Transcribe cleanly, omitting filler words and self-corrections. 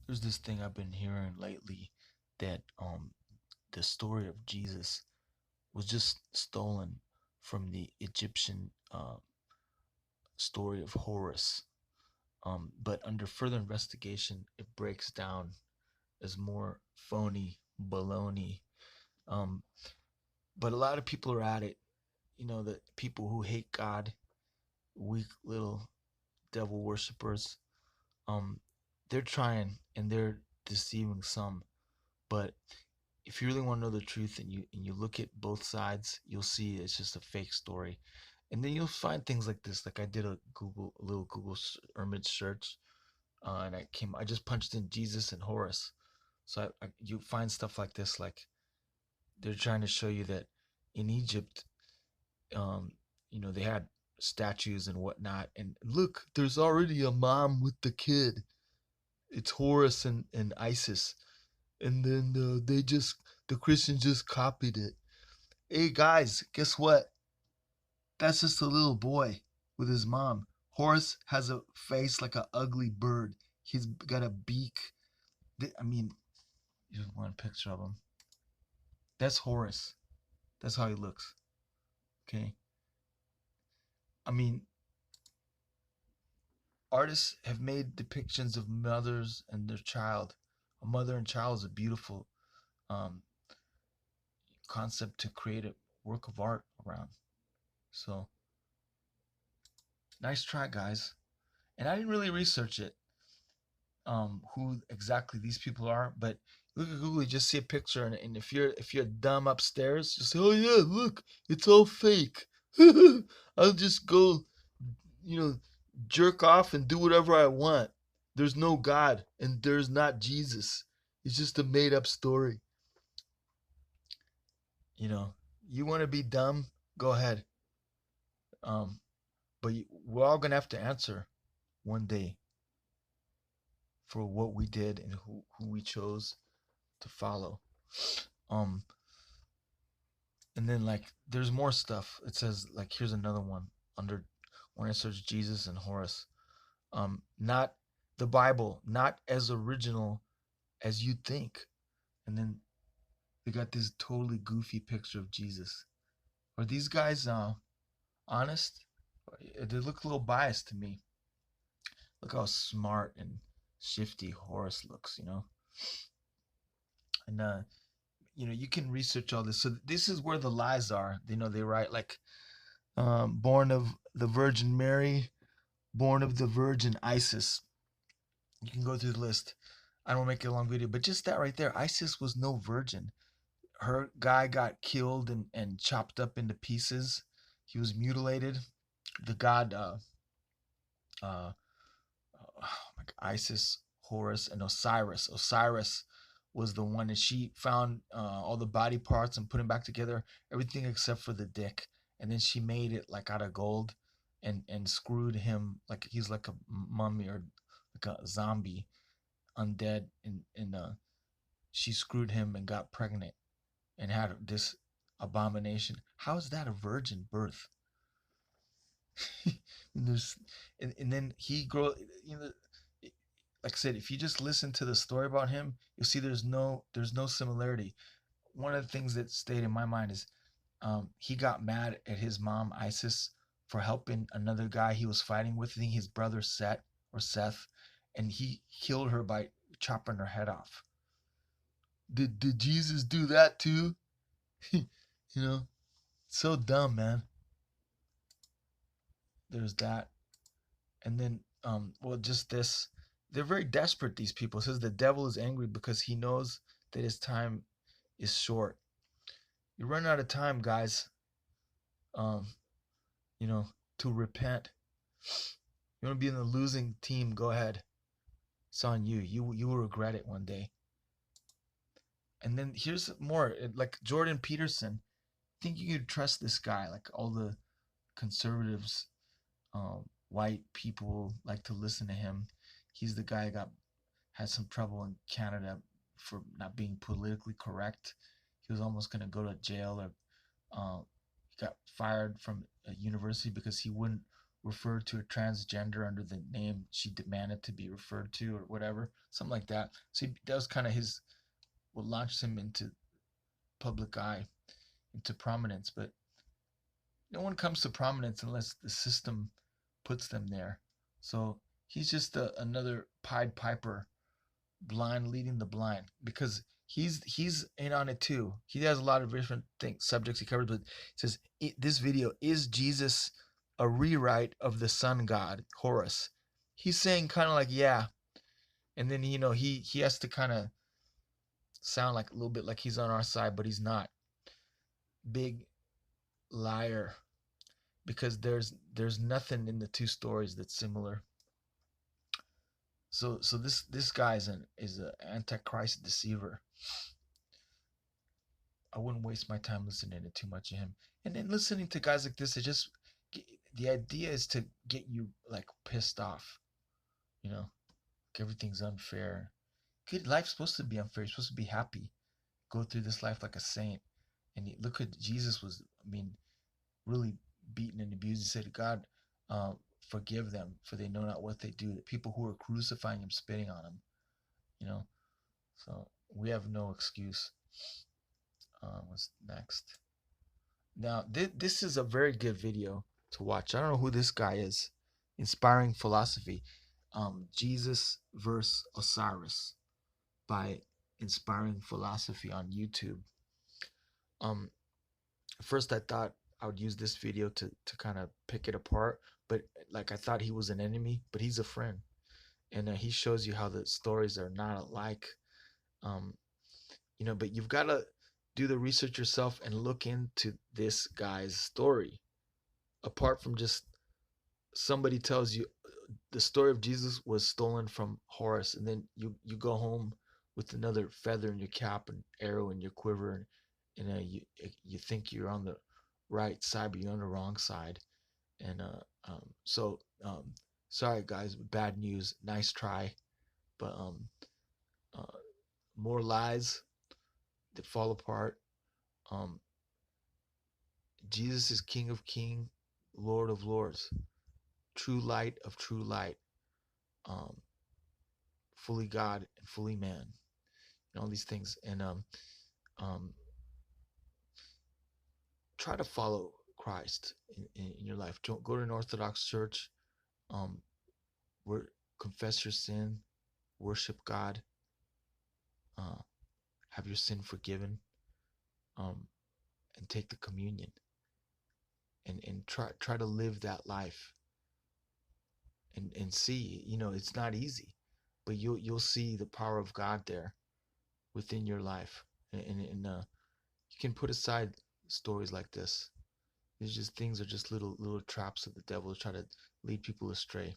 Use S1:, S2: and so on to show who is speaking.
S1: There's this thing I've been hearing lately that the story of Jesus was just stolen from the Egyptian story of Horus. But under further investigation, it breaks down as more phony baloney. Um, but a lot of people are at it. You know, the people who hate God, weak little devil worshippers. Um, they're trying and they're deceiving some. But if you really want to know the truth and you look at both sides, you'll see it's just a fake story. And then you'll find things like this. Like I did a little Google image search, and I just punched in Jesus and Horus. So you find stuff like this. Like they're trying to show you that in Egypt, um, they had statues and whatnot. And look, there's already a mom with the kid. It's Horus and Isis. And then the Christians just copied it. Hey guys, guess what? That's just a little boy with his mom. Horus has a face like an ugly bird. He's got a beak. I mean, you want a picture of him? That's Horus. That's how he looks. Okay. I mean, artists have made depictions of mothers and their child. A mother and child is a beautiful um, concept to create a work of art around. So nice try, guys. And I didn't really research it, who exactly these people are, but look at Google, you just see a picture, and if you're dumb upstairs, just say, oh yeah, look, it's all fake. I'll just go, you know, jerk off and do whatever I want. There's no God and there's not Jesus. It's just a made up story. You know, you want to be dumb, go ahead. Um, but we're all gonna have to answer one day for what we did and who we chose to follow. Um, and then like there's more stuff. It says like here's another one under when I search Jesus and Horus. Not the Bible, not as original as you'd think. And then they got this totally goofy picture of Jesus. Are these guys honest? They look a little biased to me. Look how smart and shifty Horus looks, you know. And you can research all this. So this is where the lies are. They write like born of the Virgin Mary, born of the Virgin Isis. You can go through the list. I don't make a long video, but just that right there, Isis was no virgin. Her guy got killed and chopped up into pieces. He was mutilated. The god, uh, like Isis, Horus, and Osiris. Osiris was the one that she found all the body parts and put them back together, everything except for the dick. And then she made it like out of gold, and screwed him like he's like a mummy or like a zombie, undead, and she screwed him and got pregnant and had this abomination. How is that a virgin birth? and there's and then he grow you know like I said, if you just listen to the story about him, you'll see there's no similarity. One of the things that stayed in my mind is he got mad at his mom Isis for helping another guy he was fighting with, I think his brother Seth, and he killed her by chopping her head off. Did Jesus do that too? you know, so dumb, man. There's that. And then well, just this, they're very desperate, these people. It says the devil is angry because he knows that his time is short. You run out of time, guys. um you know to repent. You want to be in the losing team, go ahead. It's on you. You will regret it one day. And then here's more, like Jordan Peterson. Think you could trust this guy? Like all the conservatives, white people like to listen to him. He's the guy that had some trouble in Canada for not being politically correct. He was almost going to go to jail, or he got fired from a university because he wouldn't referred to a transgender under the name she demanded to be referred to, or whatever, something like that. So that was kind of his, what launched him into public eye, into prominence. But no one comes to prominence unless the system puts them there. So he's just another Pied Piper, blind leading the blind, because he's in on it too. He has a lot of different things, subjects he covers, but it says this video, is Jesus a rewrite of the sun god Horus? He's saying kind of like, yeah, and then he has to kind of sound like a little bit like he's on our side, but he's not. Big liar, because there's nothing in the two stories that's similar. So this guy is an antichrist deceiver. I wouldn't waste my time listening to too much of him. And then listening to guys like this, it just, the idea is to get you like pissed off. Like everything's unfair. Good, life's supposed to be unfair. You're supposed to be happy. Go through this life like a saint. And look at Jesus was, really beaten and abused. He said, God, forgive them, for they know not what they do. The people who are crucifying him, spitting on him. So we have no excuse. What's next? Now, this is a very good video to watch. I don't know who this guy is. Inspiring Philosophy. Jesus versus Osiris by Inspiring Philosophy on YouTube. First I thought I would use this video to kind of pick it apart, but like I thought he was an enemy, but he's a friend. And he shows you how the stories are not alike. But you've got to do the research yourself and look into this guy's story. Apart from just somebody tells you the story of Jesus was stolen from Horus, and then you go home with another feather in your cap and arrow in your quiver, and you think you're on the right side, but you're on the wrong side. And sorry guys, bad news. Nice try, but more lies that fall apart. Jesus is King of Kings, Lord of Lords, true light of true light, fully God and fully man, and all these things. And try to follow Christ in your life. Don't go to an Orthodox church. Confess your sin, worship God, have your sin forgiven, and take the communion, and try to live that life, and see. It's not easy, but you'll see the power of God there within your life, and you can put aside stories like this. These things are just little traps of the devil to try to lead people astray.